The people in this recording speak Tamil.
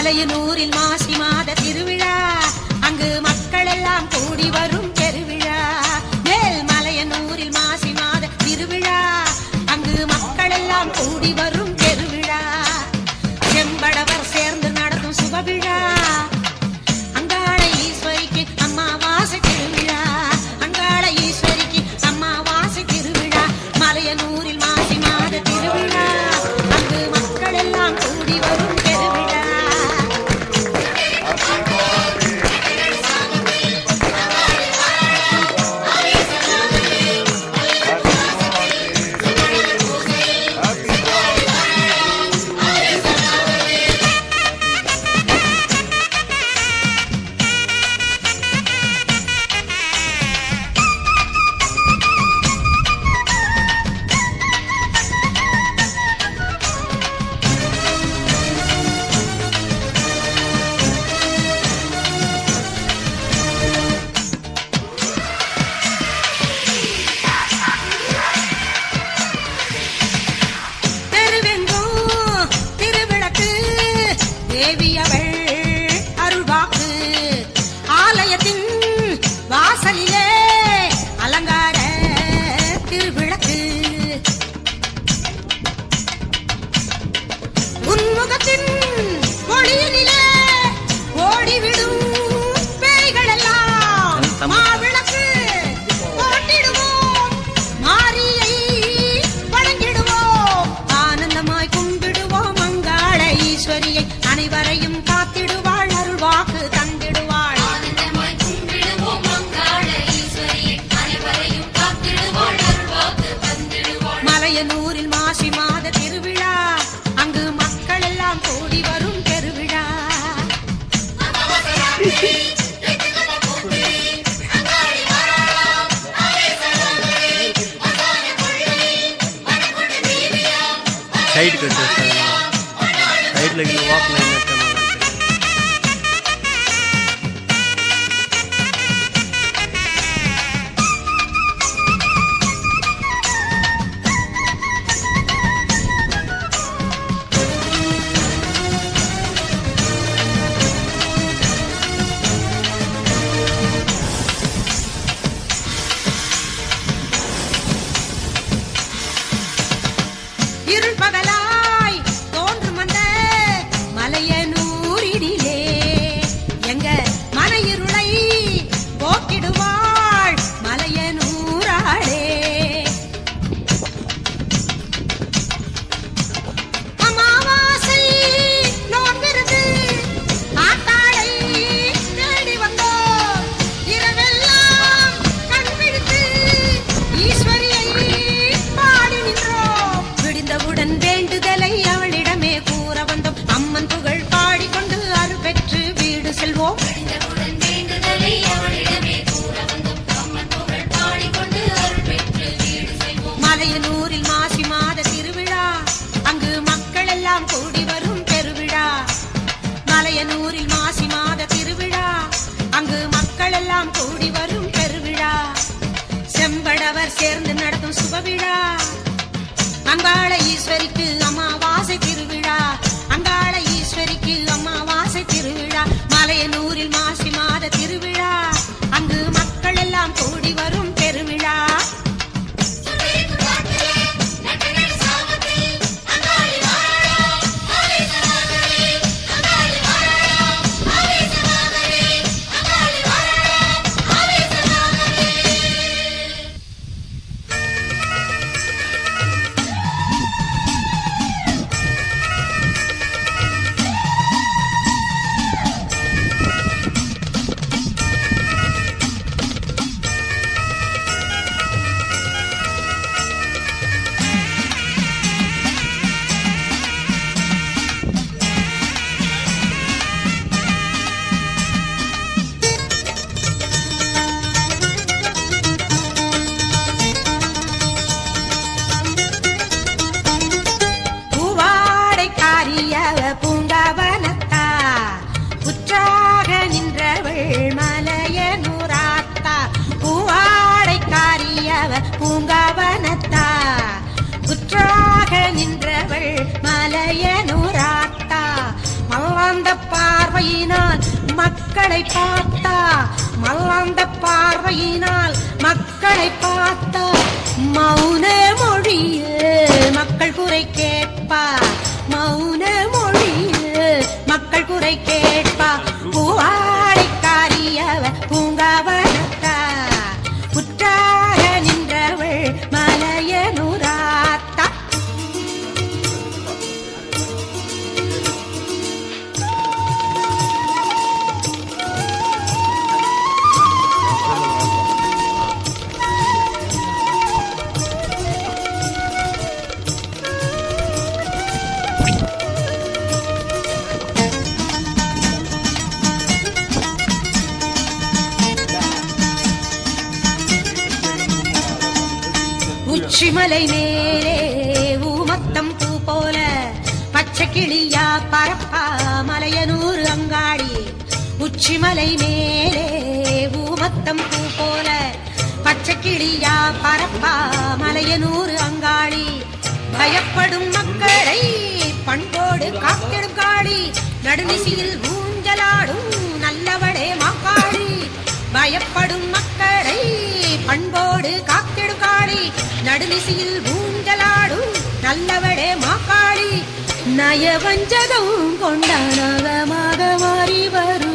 மலையனூரில் மாசி மாத திருவிழா, அங்கு மக்கள் எல்லாம் கூடி வரும் பெருவிழா. மேல் மலையனூரில் மாசி மாத திருவிழா, அங்கு மக்கள் எல்லாம் கூடி வரும் பெருவிழா. செம்படவர் சேர்ந்து நடத்தும் சுபவிழா, அங்காள ஈஸ்வரிக்கு அம்மாவாசை திருவிழா. அங்காள ஈஸ்வரிக்கு அம்மாவாசை திருவிழா. மலையனூரில் மாசி மாத திருவிழா, அங்கு மக்கள் எல்லாம் கூடி வரும் பெருவிழா. தேவியவள் அருள்வாக்கு, ஆலயத்தின் வாசலிலே அலங்கார திருவிளக்கு. உன்முகத்தின் ஒளியினிலே ஓடிவிடும் பேய்கள் எல்லாம் மாவிளக்கு போட்டிடுவோம், மாரியை வணங்கிடுவோம், ஆனந்தமாய் கும்பிடுவோம். அங்காள ஈஸ்வரியை அனைவரையும் காத்திடுவாள், அருள்வாக்கு தந்திடுவாள். ஆனந்தமாய் கும்பிடுவோம் அங்காள ஈஸ்வரியை, அனைவரையும் காத்திடுவாள், அருள்வாக்கு தந்திடுவாள். மலையனூரில் மாசி மாத திருவிழா, அங்கு மக்கள் எல்லாம் கூடி வரும் பெருவிழா. சைடு கட்டு சைடில் வாக் லைன் இருள் பகலாய் தோன்றும் அந்த மலையனூரினிலே எங்க மன இருளை போக்கிடுவாள் மலையனூராளே. அமாவாசை நோன்பிருந்து ஆத்தாளை தேடி வந்தோம், இரவெல்லாம் கண் விழித்து ஈஸ்வரியை பாடி நின்றோம். விடிந்தவுடன் வேண்டுதலை அவளிடமே கூற வந்தோம், அம்மன் புகழ் பாடிக்கொண்டு அருள் பெற்று வீடு செல்வோம். விடிந்தவுடன் வேண்டுதலை அவளிடமே கூற வந்தோம், அம்மன் புகழ் பாடிக்கொண்டு அருள் பெற்று வீடு செல்வோம். மலையனூரில் மாசி மாத திருவிழா, அங்கு மக்கள் எல்லாம் கூடி வரும் பெருவிழா. மலையனூரில் மாசி மாத திருவிழா, அங்கு மக்கள் எல்லாம் கூடி வரும் பெருவிழா. செம்படவர் சேர்ந்து நடத்தும் சுபவிழா, அங்காள ஈஸ்வரிக்கு அமாவாசை திருவிழா. அங்காள ஈஸ்வரிக்கு அமாவாசை திருவிழா. மலையனூரில் மாசி மாத திருவிழா, அங்கு மக்கள் எல்லாம் கூடி வரும் பெருவிழா. பூங்காவனத்தா குற்றாக நின்றவள் மலையனூராத்தா. மல்லாந்த பார்வையினால் மக்களை பார்த்தா, மல்லாந்த பார்வையினால் மக்களை பார்த்தா, மௌன மொழியில் மக்கள் குறை கேட்பா, மௌன மொழியில் மக்கள் குறை கேட்பா. பூவாடைக்காரியவ பூங்காவனத்தா, புற்றாக நின்றவள் மலையனூராத்தா. உச்சிமலை மேலே ஊமத்தம் பூ போல பச்சை கிளியா பரப்பா மலையனூர் அங்காடி. உச்சிமலை மேலே ஊமத்தம் பூ போல பச்சை கிளியா பரப்பா மலையனூர் அங்காடி. பயப்படும் மக்களை பண்போடு காத்திடும் காளி, நடுநிசியில் ஊஞ்சலாடும் நல்லவளே மாக்காளி. பயப்படும் மக்களை பண்போடு காத்திடும் காளி, நடுநிசியில் ஊஞ்சலாடும் நல்லவளே மாக்காளி. நயவஞ்சகம் கொண்ட நகமாக மாறி வரும்